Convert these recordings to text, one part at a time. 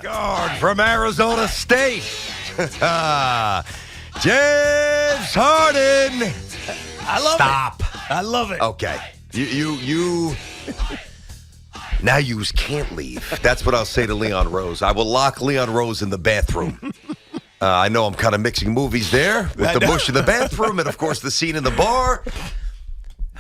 Guard from Arizona State. James Harden. I love Stop. it. I love it. Okay. You. Now you can't leave. That's what I'll say to Leon Rose. I will lock Leon Rose in the bathroom. I know I'm kind of mixing movies there with the bush in the bathroom and, of course, the scene in the bar.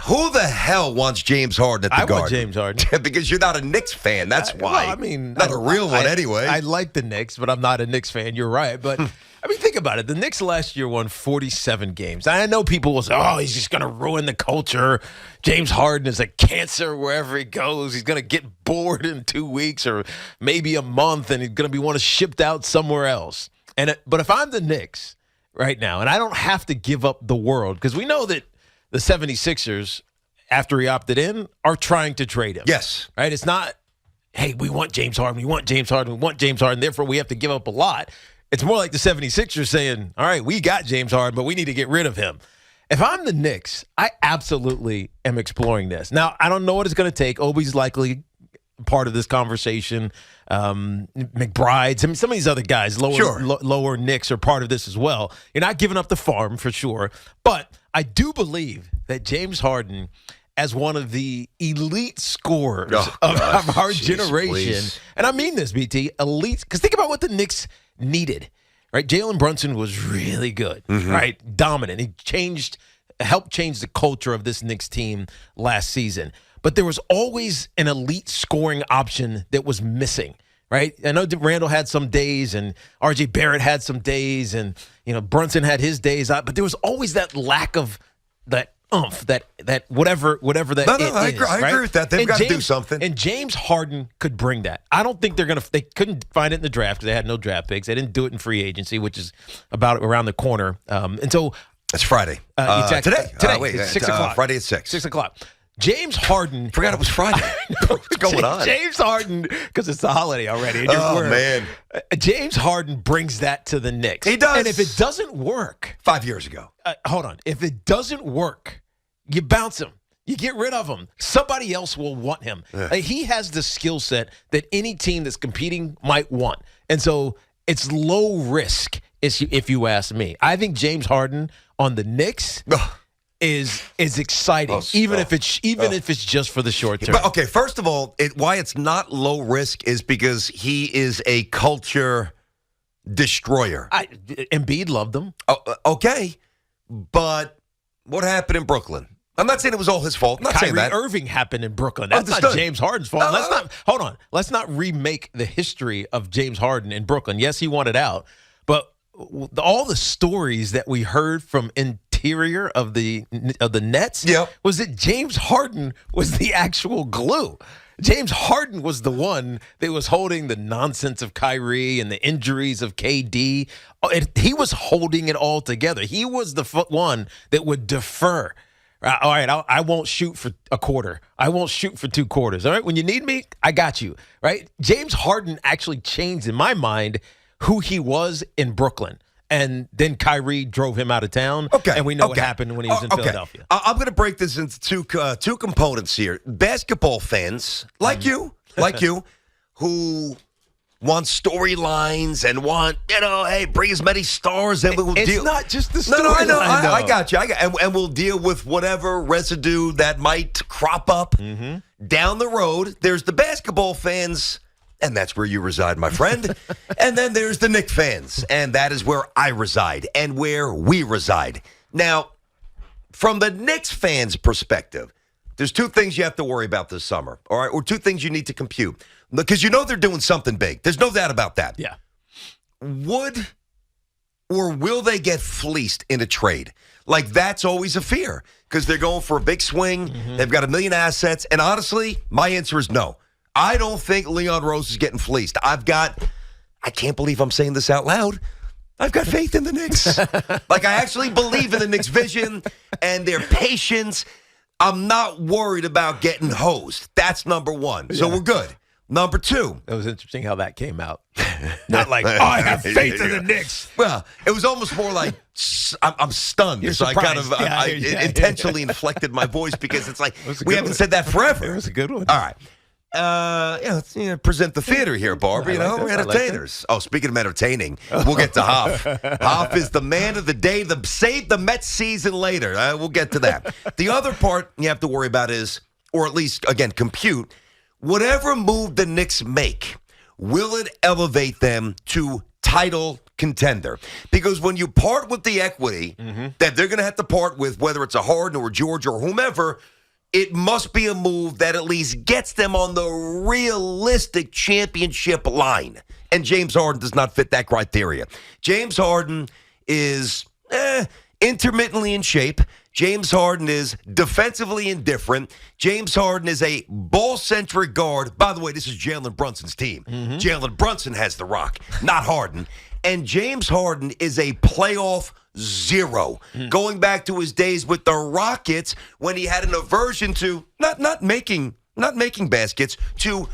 Who the hell wants James Harden at the Garden? I want James Harden. Because you're not a Knicks fan. That's why. Well, I mean, not a real one anyway. I like the Knicks, but I'm not a Knicks fan. You're right. But, I mean, think about it. The Knicks last year won 47 games. I know people will say, oh, he's just going to ruin the culture. James Harden is a cancer wherever he goes. He's going to get bored in 2 weeks or maybe a month, and he's going to be shipped out somewhere else. But if I'm the Knicks right now, and I don't have to give up the world, because we know that the 76ers, after he opted in, are trying to trade him. Yes. Right? It's not, hey, we want James Harden, we want James Harden, we want James Harden, therefore we have to give up a lot. It's more like the 76ers saying, all right, we got James Harden, but we need to get rid of him. If I'm the Knicks, I absolutely am exploring this. Now, I don't know what it's going to take. Obi's likely part of this conversation. McBride's, I mean, some of these other guys, lower Knicks are part of this as well. You're not giving up the farm for sure, but I do believe that James Harden, as one of the elite scorers of our generation, please. And I mean this, BT, elite, because think about what the Knicks needed, right? Jalen Brunson was really good, right? Dominant. He helped change the culture of this Knicks team last season. But there was always an elite scoring option that was missing, right? I know Randall had some days, and R.J. Barrett had some days, and Brunson had his days. But there was always that lack of that oomph, that whatever that no, is. I agree with that. They've got to do something. And James Harden could bring that. I don't think they couldn't find it in the draft because they had no draft picks. They didn't do it in free agency, which is about around the corner. And so it's Friday. Today. It's 6 o'clock. Friday at 6. 6 o'clock. James Harden. Forgot it was Friday. What's going on? James Harden, because it's the holiday already. Man. James Harden brings that to the Knicks. He does. And if it doesn't work. 5 years ago. Hold on. If it doesn't work, you bounce him. You get rid of him. Somebody else will want him. He has the skill set that any team that's competing might want. And so it's low risk, if you ask me. I think James Harden on the Knicks is exciting, even if it's just for the short term. But okay, first of all, why it's not low risk is because he is a culture destroyer. Embiid loved him. Okay, but what happened in Brooklyn? I'm not saying it was all his fault. I'm not saying that. Kyrie Irving happened in Brooklyn. That's not James Harden's fault. Hold on. Let's not remake the history of James Harden in Brooklyn. Yes, he wanted out, but all the stories that we heard from interior of the Nets was that James Harden was the actual glue. James Harden was the one that was holding the nonsense of Kyrie and the injuries of KD. He was holding it all together. He was the one that would defer. All right, I won't shoot for a quarter. I won't shoot for 2 quarters. All right, when you need me, I got you. Right? James Harden actually changed, in my mind, who he was in Brooklyn. And then Kyrie drove him out of town. Okay. And we know what happened when he was in Philadelphia. I'm going to break this into two components here. Basketball fans, like you, who want storylines and want, hey, bring as many stars and we'll deal. It's not just the storyline. No, I know. I got you. And we'll deal with whatever residue that might crop up down the road. There's the basketball fans. And that's where you reside, my friend. And then there's the Knicks fans. And that is where I reside and where we reside. Now, from the Knicks fans' perspective, there's 2 things you have to worry about this summer, all right? Or 2 things you need to compute. Because they're doing something big. There's no doubt about that. Yeah. Would or will they get fleeced in a trade? Like, that's always a fear. Because they're going for a big swing. They've got $1 million assets. And honestly, my answer is no. I don't think Leon Rose is getting fleeced. I can't believe I'm saying this out loud. I've got faith in the Knicks. I actually believe in the Knicks' vision and their patience. I'm not worried about getting hosed. That's number 1. So we're good. Number 2. It was interesting how that came out. Not like, I have faith in the Knicks. Well, it was almost more like, I'm stunned. You're so surprised. I intentionally inflected my voice because it's like, we haven't said that forever. It was a good one. All right. let's present the theater here, Barbara. We're entertainers. Oh, speaking of entertaining, we'll get to Hoff. Hoff is the man of the day. Save the Mets season later. We'll get to that. The other part you have to worry about is, or at least, again, compute, whatever move the Knicks make, will it elevate them to title contender? Because when you part with the equity that they're going to have to part with, whether it's a Harden or George or whomever, it must be a move that at least gets them on the realistic championship line. And James Harden does not fit that criteria. James Harden is intermittently in shape. James Harden is defensively indifferent. James Harden is a ball-centric guard. By the way, this is Jalen Brunson's team. Jalen Brunson has the rock, not Harden. And James Harden is a playoff zero. Going back to his days with the Rockets when he had an aversion to not making baskets, to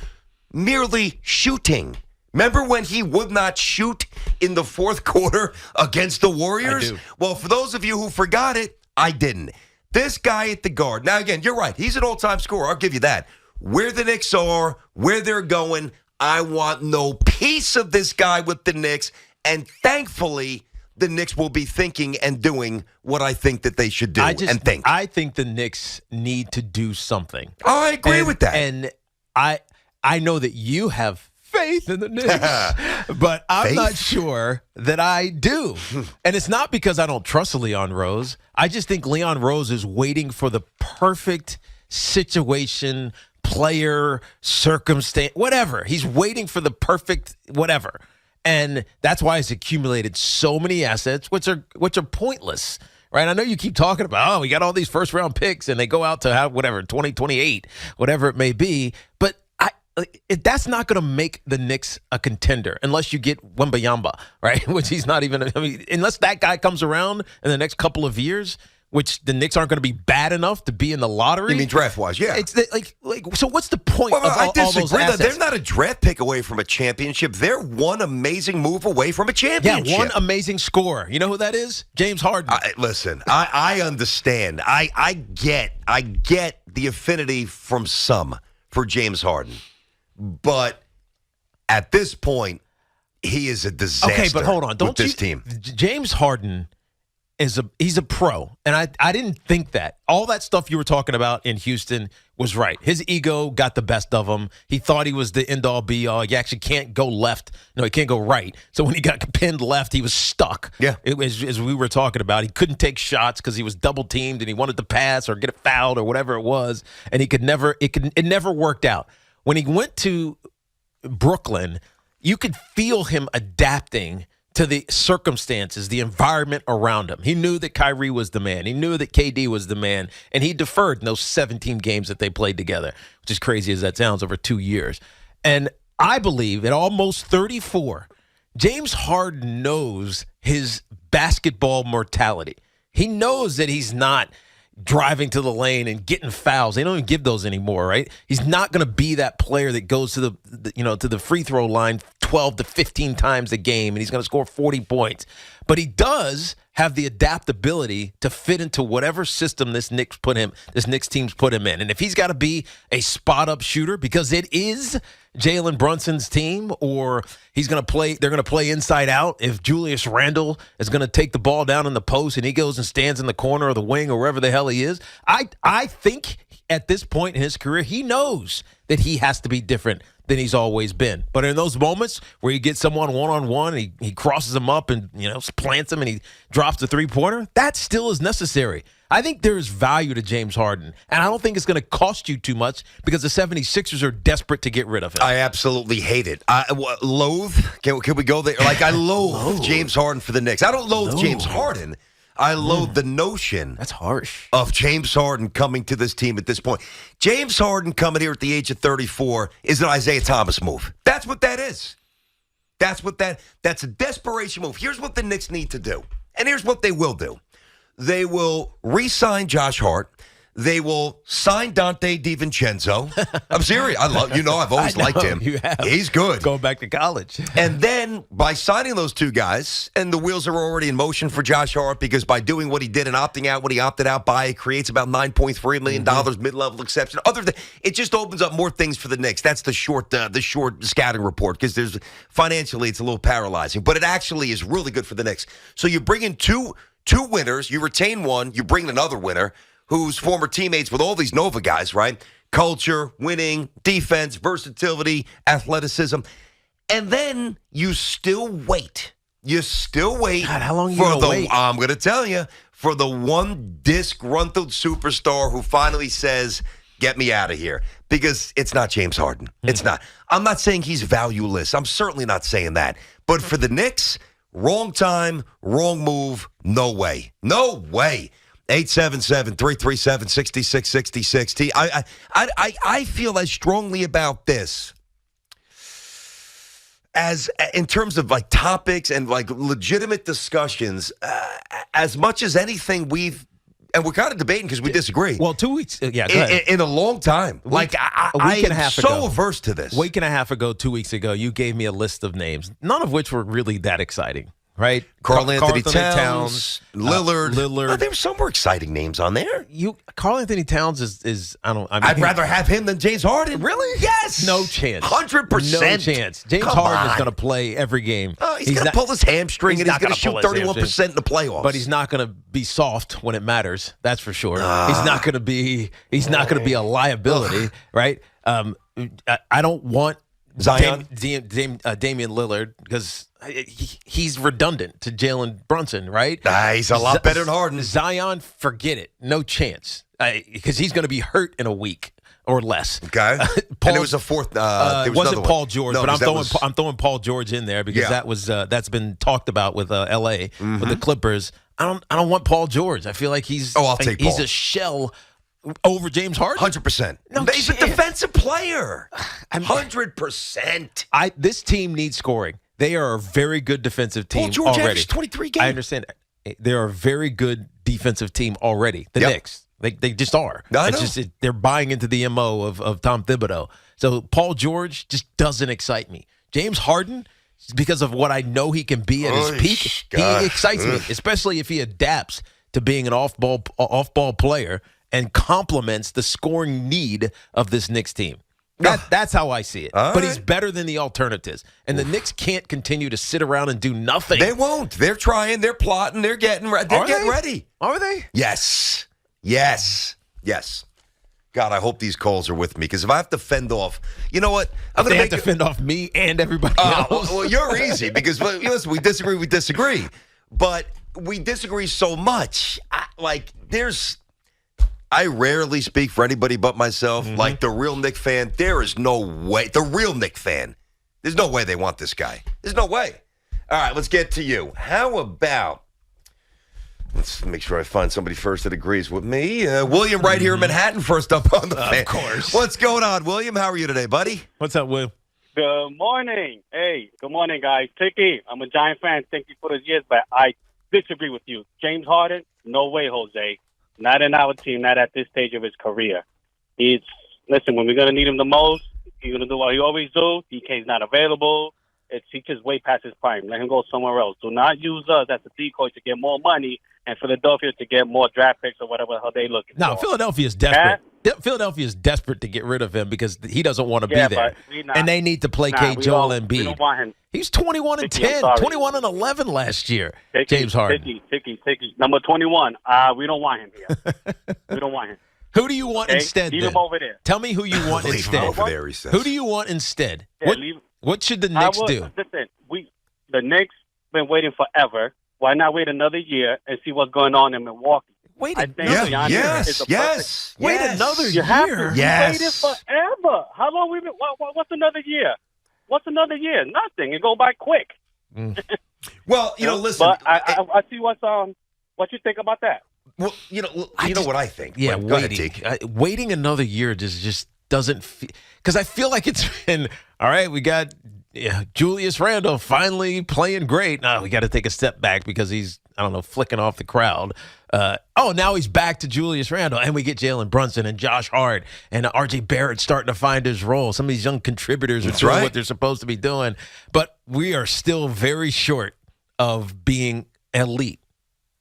merely shooting. Remember when he would not shoot in the fourth quarter against the Warriors? I do. Well, for those of you who forgot it, I didn't. This guy at the guard. Now, again, you're right. He's an all-time scorer. I'll give you that. Where the Knicks are, where they're going, I want no piece of this guy with the Knicks. And thankfully, the Knicks will be thinking and doing what I think that they should do and think. I think the Knicks need to do something. Oh, I agree with that. And I know that you have faith in the Knicks, but I'm not sure that I do. And it's not because I don't trust Leon Rose. I just think Leon Rose is waiting for the perfect situation, player, circumstance, whatever. He's waiting for the perfect whatever. And that's why he's accumulated so many assets, which are pointless, right? I know you keep talking about, we got all these first-round picks, and they go out to have whatever, 2028, whatever it may be. But that's not going to make the Knicks a contender unless you get Wembanyama, right? Which he's not even, unless that guy comes around in the next couple of years, which the Knicks aren't going to be bad enough to be in the lottery. You mean draft-wise, yeah. It's so what's the point of all those assets? They're not a draft pick away from a championship. They're one amazing move away from a championship. Yeah, one amazing scorer. You know who that is? James Harden. Listen, I understand. I get the affinity from some for James Harden. But at this point, he is a disaster. Okay, but hold on. With this team. James Harden he's a pro, and I didn't think that. All that stuff you were talking about in Houston was right. His ego got the best of him. He thought he was the end-all, be-all. He actually can't go left. No, he can't go right. So when he got pinned left, he was stuck. Yeah. It was, as we were talking about, he couldn't take shots because he was double-teamed, and he wanted to pass or get it fouled or whatever it was, and it never worked out. When he went to Brooklyn, you could feel him adapting to the circumstances, the environment around him. He knew that Kyrie was the man. He knew that KD was the man, and he deferred in those 17 games that they played together, which is crazy as that sounds, over 2 years. And I believe at almost 34, James Harden knows his basketball mortality. He knows that he's not driving to the lane and getting fouls. They don't even give those anymore, right? He's not going to be that player that goes to the free throw line 12 to 15 times a game and he's going to score 40 points. But he does have the adaptability to fit into whatever system this Knicks team's put him in. And if he's got to be a spot-up shooter because it is Jalen Brunson's team, or they're going to play inside out, if Julius Randle is going to take the ball down in the post and he goes and stands in the corner or the wing or wherever the hell he is, I think at this point in his career, he knows that he has to be different than he's always been. But in those moments where you get someone one-on-one, he crosses him up and plants him and he drops the three-pointer, that still is necessary. I think there's value to James Harden, and I don't think it's going to cost you too much because the 76ers are desperate to get rid of him. I absolutely hate it. Loathe? Can we go there? I loathe James Harden for the Knicks. I don't loathe James Harden. I loathe the notion. That's harsh. Of James Harden coming to this team at this point. James Harden coming here at the age of 34 is an Isaiah Thomas move. That's what that is. That's a desperation move. Here's what the Knicks need to do. And here's what they will do. They will re-sign Josh Hart. They will sign Dante DiVincenzo. I'm serious. I've always liked him. You have. He's good. Going back to college. And then by signing those two guys, and the wheels are already in motion for Josh Hart because by doing what he did and opting out what he opted out by, it creates about $9.3 million mid-level exception. It just opens up more things for the Knicks. That's the short scouting report because financially it's a little paralyzing, but it actually is really good for the Knicks. So you bring in two winners, you retain one, you bring in another winner who's former teammates with all these Nova guys, right? Culture, winning, defense, versatility, athleticism. And then you still wait. God, how long are you going to wait? I'm going to tell you, for the one disgruntled superstar who finally says, get me out of here. Because it's not James Harden. It's not. I'm not saying he's valueless. I'm certainly not saying that. But for the Knicks, wrong time, wrong move, no way. No way. 877-337-6666. I feel as strongly about this as in terms of like topics and like legitimate discussions as much as anything and we're kind of debating because we disagree. Well, 2 weeks, go ahead. In a long time. I am so averse to this. A week and a half ago, 2 weeks ago, you gave me a list of names, none of which were really that exciting. Right, Carl Anthony Towns, Lillard. There were some more exciting names on there. Carl Anthony Towns is I'd rather have him than James Harden. Really? Yes. No chance. 100%. No chance. James Harden is going to play every game. He's going to pull his hamstring and he's going to shoot 31% in the playoffs. But he's not going to be soft when it matters. That's for sure. He's not going to be. He's not going to be a liability, right? I don't want Zion, Damian Lillard because he's redundant to Jalen Brunson, right? He's a lot better than Harden. Zion, forget it, no chance, because he's going to be hurt in a week or less. Okay, and it was a fourth. It wasn't Paul George, no, but I'm throwing Paul George in there because that's been talked about with L.A. with the Clippers. I don't want Paul George. I feel like I'll take Paul. He's a shell over James Harden? 100%. No, he's a defensive player. 100%. This team needs scoring. They are a very good defensive team Paul George already. averaged 23 games. I understand. They're a very good defensive team already. The Knicks. They just are. They're buying into the MO of Tom Thibodeau. So Paul George just doesn't excite me. James Harden, because of what I know he can be at his peak, he excites me, especially if he adapts to being an off-ball player and complements the scoring need of this Knicks team. That's how I see it. But he's better than the alternatives. And the Knicks can't continue to sit around and do nothing. They won't. They're trying. They're plotting. They're getting ready. Are they? Yes. God, I hope these calls are with me because if I have to fend off, you know what? They have to fend off me and everybody else. Well, you're easy because listen, we disagree. But we disagree so much. I rarely speak for anybody but myself. Mm-hmm. Like the real Knick fan, there is no way. The real Knick fan, there's no way they want this guy. There's no way. All right, let's get to you. How about, let's make sure I find somebody first that agrees with me. William right here in Manhattan, first up on the fan. Of course. What's going on, William? How are you today, buddy? What's up, Will? Good morning. Hey, good morning, guys. Tiki, I'm a Giant fan. Thank you for the years, but I disagree with you. James Harden, no way, Jose. Not in our team, not at this stage of his career. Listen, when we're going to need him the most, he's going to do what he always do. DK's not available. He's just way past his prime. Let him go somewhere else. Do not use us as a decoy to get more money and Philadelphia to get more draft picks or whatever the hell they looking for. No, Philadelphia is desperate. Philadelphia is desperate to get rid of him because he doesn't want to be there. And they need to placate Joel Embiid. We don't want him. He's 21-10, 21-11 last year. James Harden. Tiki, number 21. We don't want him here. We don't want him. Who do you want instead? Leave him over there. Tell me who you want leave instead. Him over there, he says. Who do you want instead? Yeah, what should the Knicks do? Listen, the Knicks been waiting forever. Why not wait another year and see what's going on in Milwaukee? Wait another year. Yes. Wait another year. You have to. Yes. Waited forever. How long we been? What's another year? What's another year? Nothing. It go by quick. Well, listen. But I see what you think about that. Well, you know what I think. Yeah, waiting another year just doesn't feel, because I feel like it's been all right. We got Julius Randle finally playing great. Now we got to take a step back because he's, I don't know, flicking off the crowd. Now he's back to Julius Randle, and we get Jalen Brunson and Josh Hart and R.J. Barrett starting to find his role. Some of these young contributors are doing what they're supposed to be doing, but we are still very short of being elite.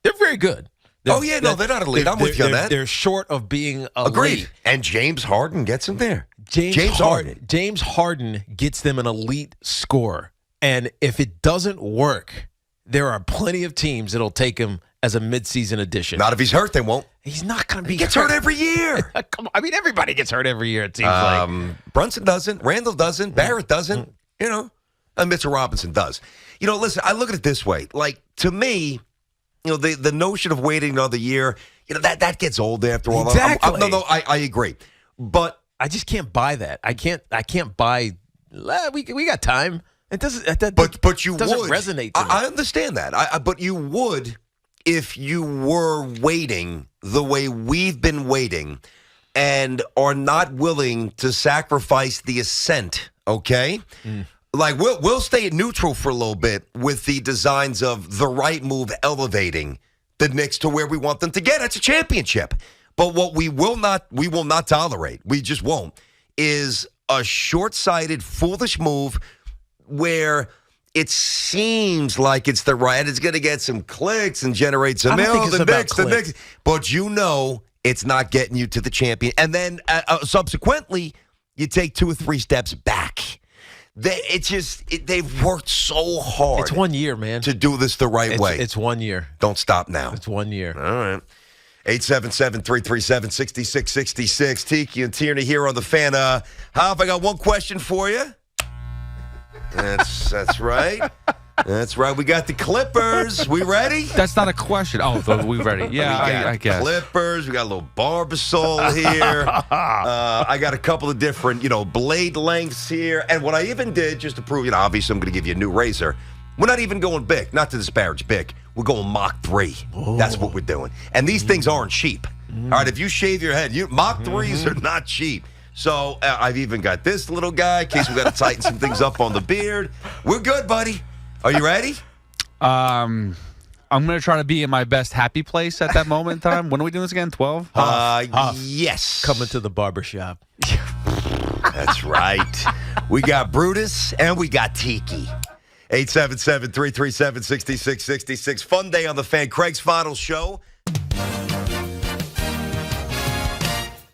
They're very good. They're not elite. I'm with you on that. They're short of being elite. Agreed. And James Harden gets them there. James Harden gets them an elite score. And if it doesn't work, there are plenty of teams that'll take him as a midseason addition. Not if he's hurt, they won't. He's not going to be He gets hurt every year. Come on. I mean, everybody gets hurt every year, it seems like. Brunson doesn't. Randall doesn't. Barrett doesn't. And Mitchell Robinson does. Listen, I look at it this way. Like, to me, the notion of waiting another year, that gets old after all. Exactly. I agree. But I just can't buy that. I can't buy. We got time. It doesn't. But you doesn't would resonate to me. I understand that. But you would if you were waiting the way we've been waiting, and are not willing to sacrifice the ascent. Okay. Like we'll stay neutral for a little bit with the designs of the right move elevating the Knicks to where we want them to get. It's a championship. But what we will not tolerate, we just won't, is a short-sighted, foolish move where it seems like it's the right, it's going to get some clicks and generate some the Knicks. But it's not getting you to the champion. And then subsequently, you take 2 or 3 steps back. They've worked so hard. It's 1 year, man. To do this the right way. It's 1 year. Don't stop now. It's 1 year. All right. 877-337-6666. Tiki and Tierney here on the Fan. Hoff, I got one question for you. That's right. That's right. We got the Clippers. We ready? That's not a question. Oh, we ready? Yeah, I guess. Clippers. We got a little Barbasol here. I got a couple of different, blade lengths here. And what I even did, just to prove, obviously I'm going to give you a new razor. We're not even going big. Not to disparage big. We're going Mach 3. Oh. That's what we're doing. And these things aren't cheap. All right, if you shave your head, Mach 3s are not cheap. So I've even got this little guy in case we got to tighten some things up on the beard. We're good, buddy. Are you ready? I'm going to try to be in my best happy place at that moment in time. When are we doing this again? 12? Yes. Coming to the barbershop. That's right. We got Brutus and we got Tiki. 877-337-6666. Fun day on the Fan. Craig's final show.